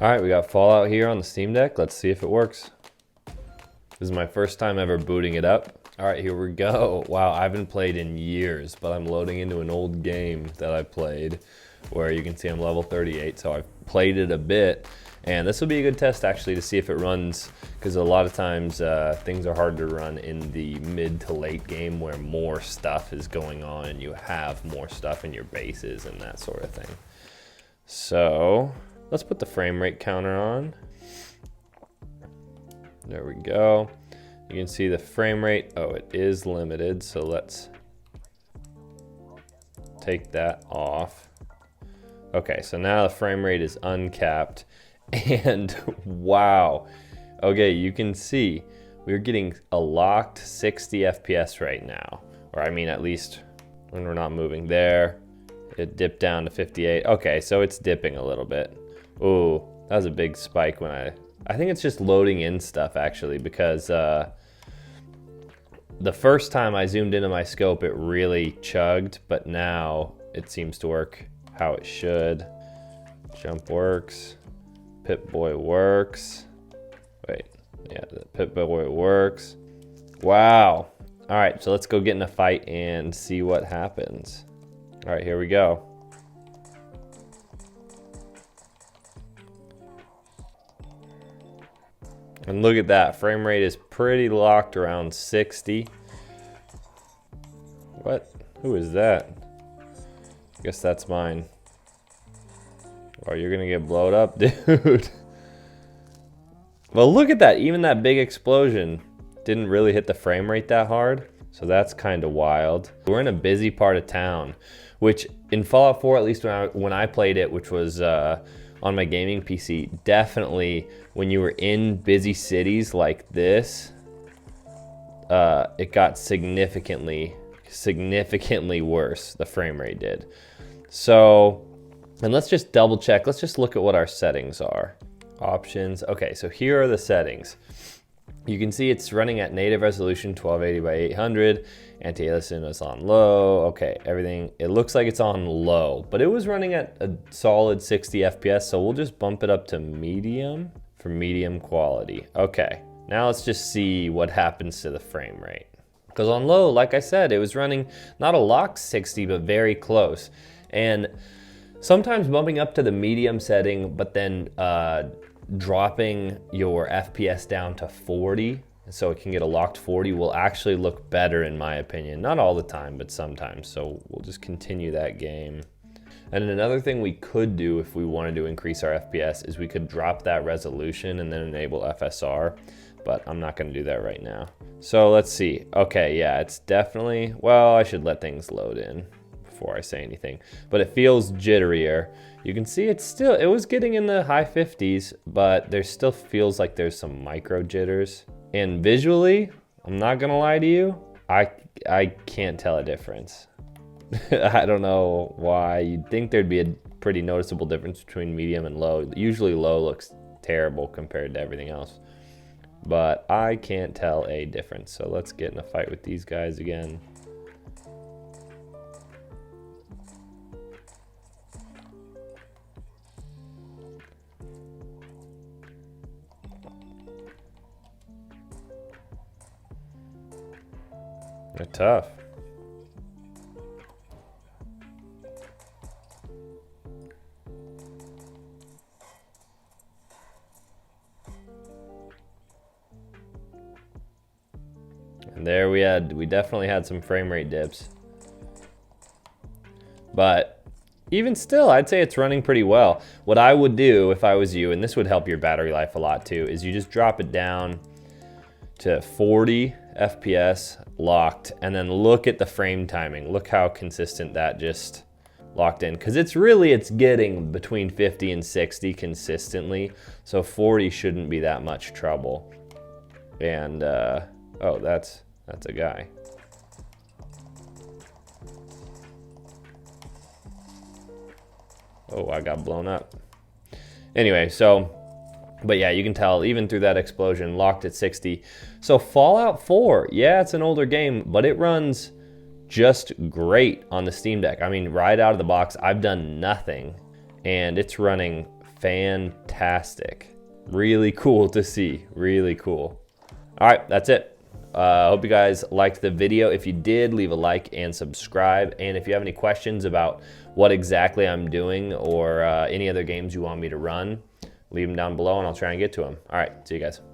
All right, we got Fallout here on the Steam Deck. Let's see if it works. This is my first time ever booting it up. All right, here we go. Wow, I haven't played in years, but I'm loading into an old game that I played where you can see I'm level 38, so I've played it a bit. And this will be a good test actually to see if it runs, because a lot of times things are hard to run in the mid to late game where more stuff is going on and you have more stuff in your bases and that sort of thing. So let's put the frame rate counter on. There we go. You can see the frame rate. Oh, it is limited, so let's take that off. Okay, so now the frame rate is uncapped. And wow. Okay, you can see we're getting a locked 60 FPS right now. Or I mean, at least when we're not moving there. It dipped down to 58. Okay, so it's dipping a little bit. Ooh, that was a big spike when I think it's just loading in stuff actually, because the first time I zoomed into my scope, it really chugged, but now it seems to work how it should. Jump works. Pip-Boy works. Wait, yeah, the Pip-Boy works. Wow. All right, so let's go get in a fight and see what happens. All right, here we go. And look at that, frame rate is pretty locked around 60. What? Who is that? I guess that's mine. Oh, you're gonna get blown up, dude. Well, look at that, even that big explosion didn't really hit the frame rate that hard. So that's kind of wild. We're in a busy part of town, which in Fallout 4, at least when I played it, which was on my gaming PC, definitely when you were in busy cities like this, it got significantly worse, the frame rate did. So, and let's just double check. Let's just look at what our settings are. Options. Okay, so here are the settings. You can see it's running at native resolution 1280 by 800. Anti-aliasing is on low. Okay, everything, it looks like it's on low, but it was running at a solid 60 FPS, so we'll just bump it up to medium for medium quality. Okay, now let's just see what happens to the frame rate. Because on low, like I said, it was running not a locked 60, but very close. And sometimes bumping up to the medium setting, but then dropping your FPS down to 40, so it can get a locked 40, will actually look better in my opinion. Not all the time, but sometimes. So we'll just continue that game. And another thing we could do if we wanted to increase our FPS is we could drop that resolution and then enable FSR, but I'm not gonna do that right now. So let's see. Okay, yeah, it's definitely, well, I should let things load in before I say anything, but it feels jitterier. You can see it was getting in the high 50s, but there still feels like there's some micro jitters. And visually, I'm not gonna lie to you, I can't tell a difference. I don't know why. You'd think there'd be a pretty noticeable difference between medium and low. Usually low looks terrible compared to everything else, but I can't tell a difference. So let's get in a fight with these guys again. They're tough. And there we definitely had some frame rate dips. But even still, I'd say it's running pretty well. What I would do if I was you, and this would help your battery life a lot too, is you just drop it down to 40 FPS locked, and then look at the frame timing. Look how consistent that just locked in, because it's getting between 50 and 60 consistently, so 40 shouldn't be that much trouble. And oh, that's a guy. Oh, I got blown up. Anyway, so, but yeah, you can tell even through that explosion, locked at 60. So Fallout 4, yeah, it's an older game, but it runs just great on the Steam Deck. I mean, right out of the box, I've done nothing, and it's running fantastic. Really cool to see. Really cool. All right, that's it. I hope you guys liked the video. If you did, leave a like and subscribe. And if you have any questions about what exactly I'm doing or any other games you want me to run, leave them down below and I'll try and get to them. All right, see you guys.